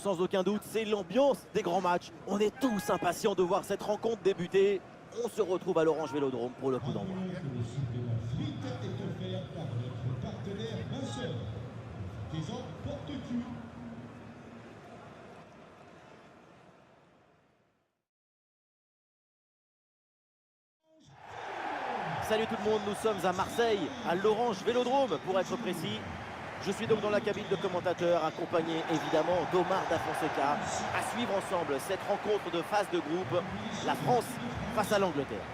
sans aucun doute, c'est l'ambiance des grands matchs. On est tous impatients de voir cette rencontre débuter. On se retrouve à l'Orange Vélodrome pour le coup d'envoi. Salut tout le monde, nous sommes à Marseille, à l'Orange Vélodrome pour être précis. Je suis donc dans la cabine de commentateur, accompagné évidemment d'Omar Da Fonseca. À suivre ensemble cette rencontre de phase de groupe, la France face à l'Angleterre.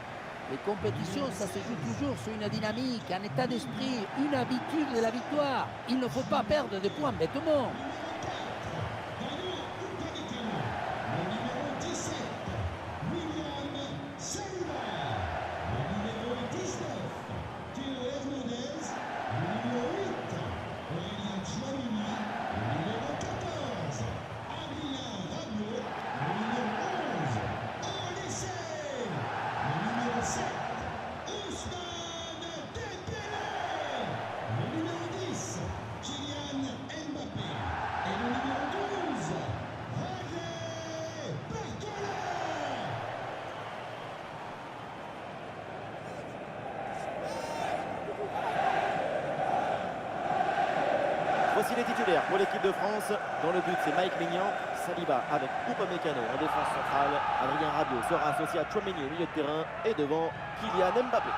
Les compétitions, ça se joue toujours sur une dynamique, un état d'esprit, une habitude de la victoire. Il ne faut pas perdre de points bêtement. Voici les titulaires pour l'équipe de France. Dans le but, c'est Mike Maignan, Saliba avec Upamecano en défense centrale. Adrien Rabiot sera associé à Tchouaméni au milieu de terrain et devant Kylian Mbappé.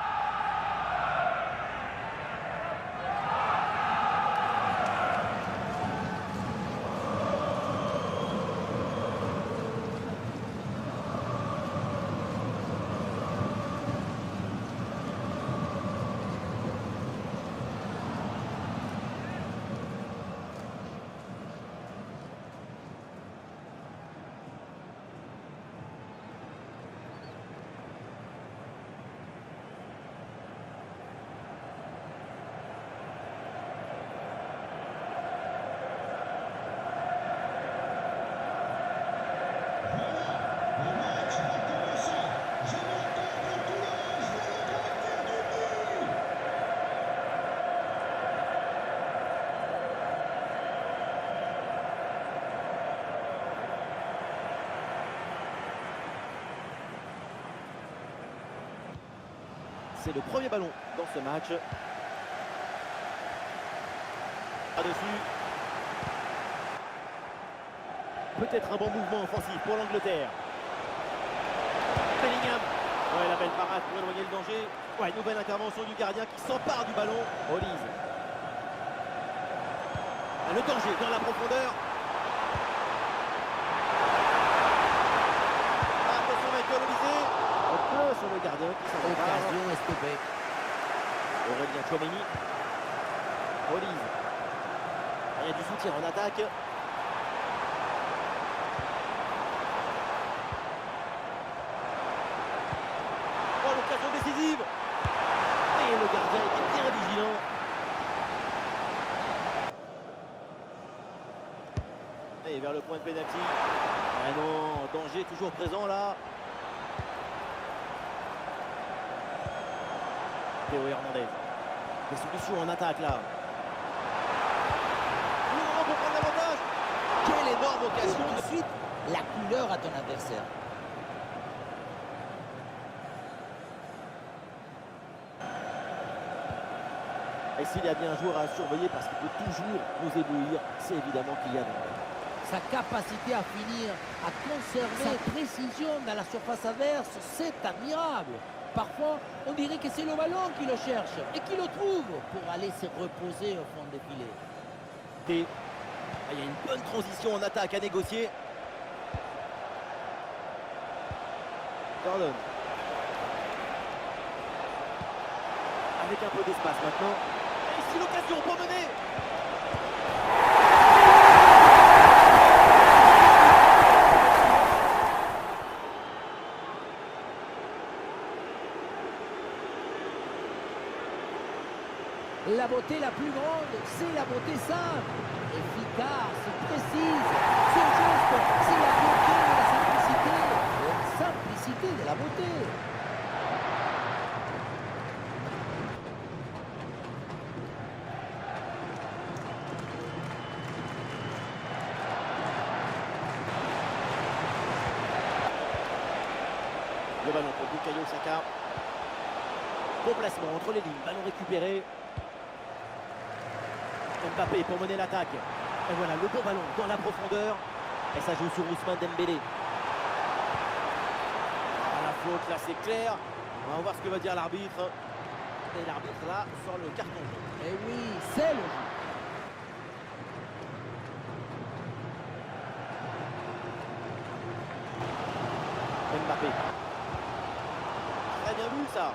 C'est le premier ballon dans ce match. Là-dessus. Peut-être un bon mouvement offensif pour l'Angleterre. Bellingham. Ouais, la belle parade pour éloigner le danger. Ouais, nouvelle intervention du gardien qui s'empare du ballon. Olise. Le danger dans la profondeur. Attention Michael Olise. Sur le gardien qui s'en va. Occasion est stoppée. Aurélien Tchouaméni. Olise. Il y a du soutien en attaque. Oh, l'occasion décisive. Et le gardien était bien vigilant. Et vers le point de pénalty. Ah non, danger toujours présent là. Théo Hernandez. Des solutions en attaque là. Pour prendre l'avantage. Quelle énorme occasion. De suite, la couleur à ton adversaire. Et s'il y a bien un joueur à surveiller parce qu'il peut toujours nous éblouir, c'est évidemment Kylian Mbappé. Sa capacité à finir, à conserver sa précision dans la surface adverse, c'est admirable. Parfois, on dirait que c'est le ballon qui le cherche et qui le trouve pour aller se reposer au fond des filets. Et il y a une bonne transition en attaque à négocier. Gordon. Avec un peu d'espace maintenant. Et ici l'occasion pour mener. La beauté la plus grande, c'est la beauté simple, efficace, précise. Ce geste, c'est la beauté de la simplicité, la simplicité de la beauté. Bukayo Saka. Bon placement entre les lignes, ballon récupéré. Mbappé pour mener l'attaque. Et voilà le bon ballon dans la profondeur. Et ça joue sur Ousmane Dembélé. Ah, la faute là c'est clair. On va voir ce que va dire l'arbitre. Et l'arbitre là sort le carton jaune. Et oui, c'est le jeu. Mbappé. Très bien vu ça.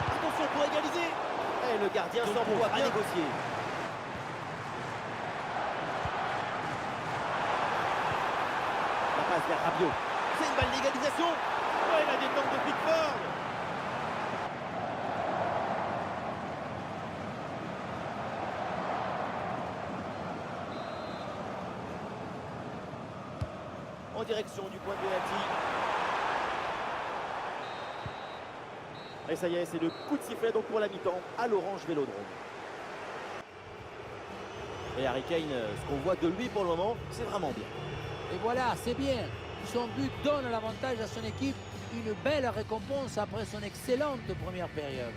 Attention pour égaliser. Et le gardien s'envoie à négocier. La passe vers Rabiot. C'est une balle d'égalisation. Ouais, la détente de Pickford. En direction du point de pénalty. Et ça y est, c'est le coup de sifflet donc pour la mi-temps à l'Orange Vélodrome. Et Harry Kane, ce qu'on voit de lui pour le moment, c'est vraiment bien. Et voilà, c'est bien. Son but donne l'avantage à son équipe. Une belle récompense après son excellente première période.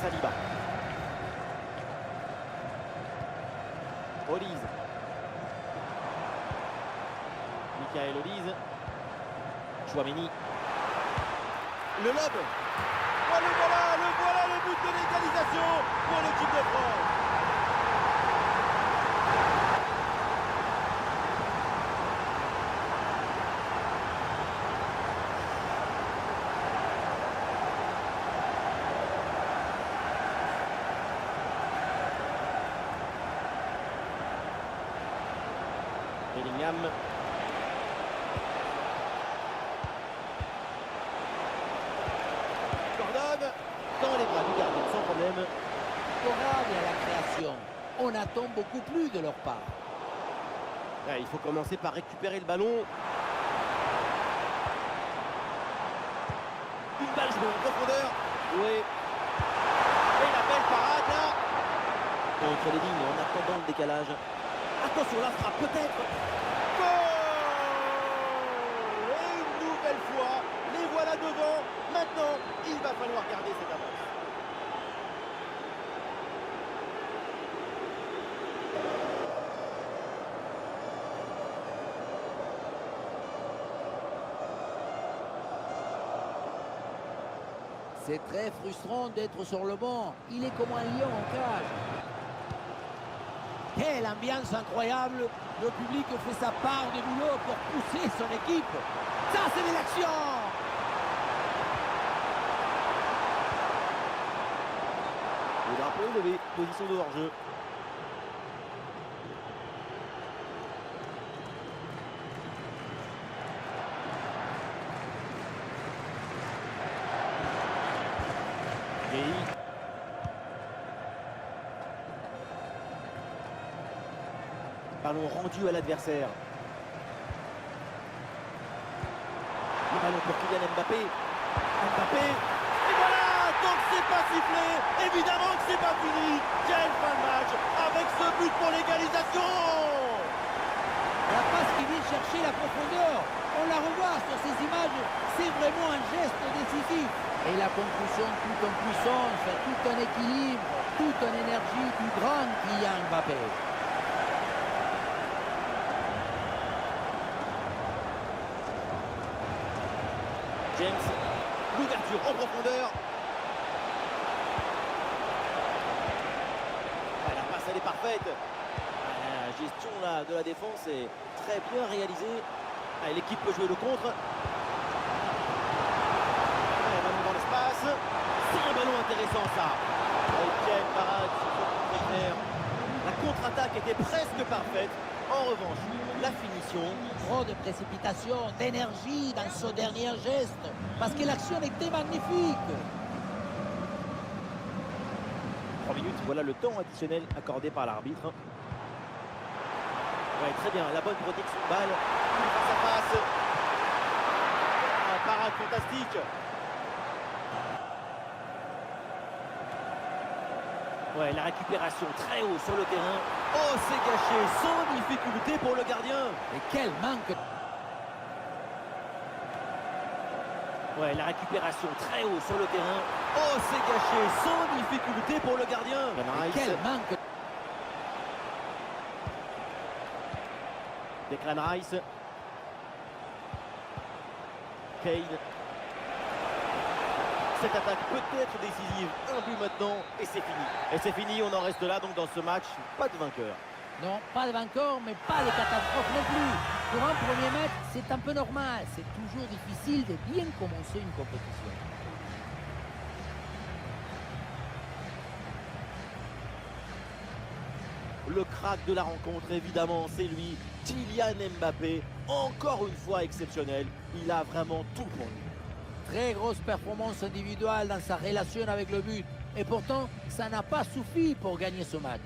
Saliba. Olise. Michael Olise. Chouameni. Le lob. Oh, le voilà le but de l'égalisation pour l'équipe de France. Bellingham. Gordon dans les bras du gardien sans problème. Favorable à la création. On attend beaucoup plus de leur part. Ouais, il faut commencer par récupérer le ballon. Une balle jouée en profondeur. Oui. Et la belle parade là. Entre les lignes en attendant le décalage. Attention, la frappe peut-être. Goal! Et une nouvelle fois, les voilà devant. Maintenant, il va falloir garder cette avance. C'est très frustrant d'être sur le banc. Il est comme un lion en cage. Quelle ambiance incroyable. Le public fait sa part de boulot pour pousser son équipe. Ça, c'est de l'action. Le drapeau est levé, position de hors-jeu. Gueye. Ballon rendu à l'adversaire. Le ballon pour Kylian Mbappé. Mbappé. Et voilà, donc c'est pas sifflé. Évidemment que c'est pas fini. Quelle fin de match avec ce but pour l'égalisation. La passe qui vient chercher la profondeur. On la revoit sur ces images. C'est vraiment un geste décisif. Et la conclusion tout en puissance, tout en équilibre, tout en énergie du grand Kylian Mbappé. James, l'ouverture en profondeur. Ouais, la passe elle est parfaite. La gestion là, de la défense est très bien réalisée. Allez, l'équipe peut jouer le contre. Allez, ballon dans l'espace. C'est un ballon intéressant ça. Et quelle parade sur ce très clair. La contre-attaque était presque parfaite. En revanche, la finition. Trop de précipitation, d'énergie dans ce dernier geste, parce que l'action était magnifique. 3 minutes, voilà le temps additionnel accordé par l'arbitre. Ouais, très bien, la bonne protection de balle. Face à face. Un parade fantastique. Ouais, la récupération très haut sur le terrain. Oh, c'est gâché sans difficulté pour le gardien. Et quel manque! Ouais, la récupération très haut sur le terrain. Oh, c'est gâché sans difficulté pour le gardien. Et quel manque! Declan Rice. Kane. Cette attaque peut être décisive. Un but maintenant et c'est fini. Et c'est fini, on en reste là donc dans ce match. Pas de vainqueur. Non, pas de vainqueur, mais pas de catastrophe non plus. Pour un premier match, c'est un peu normal. C'est toujours difficile de bien commencer une compétition. Le crack de la rencontre, évidemment, c'est lui, Kylian Mbappé. Encore une fois exceptionnel. Il a vraiment tout pour lui. Très grosse performance individuelle dans sa relation avec le but. Et pourtant, ça n'a pas suffi pour gagner ce match.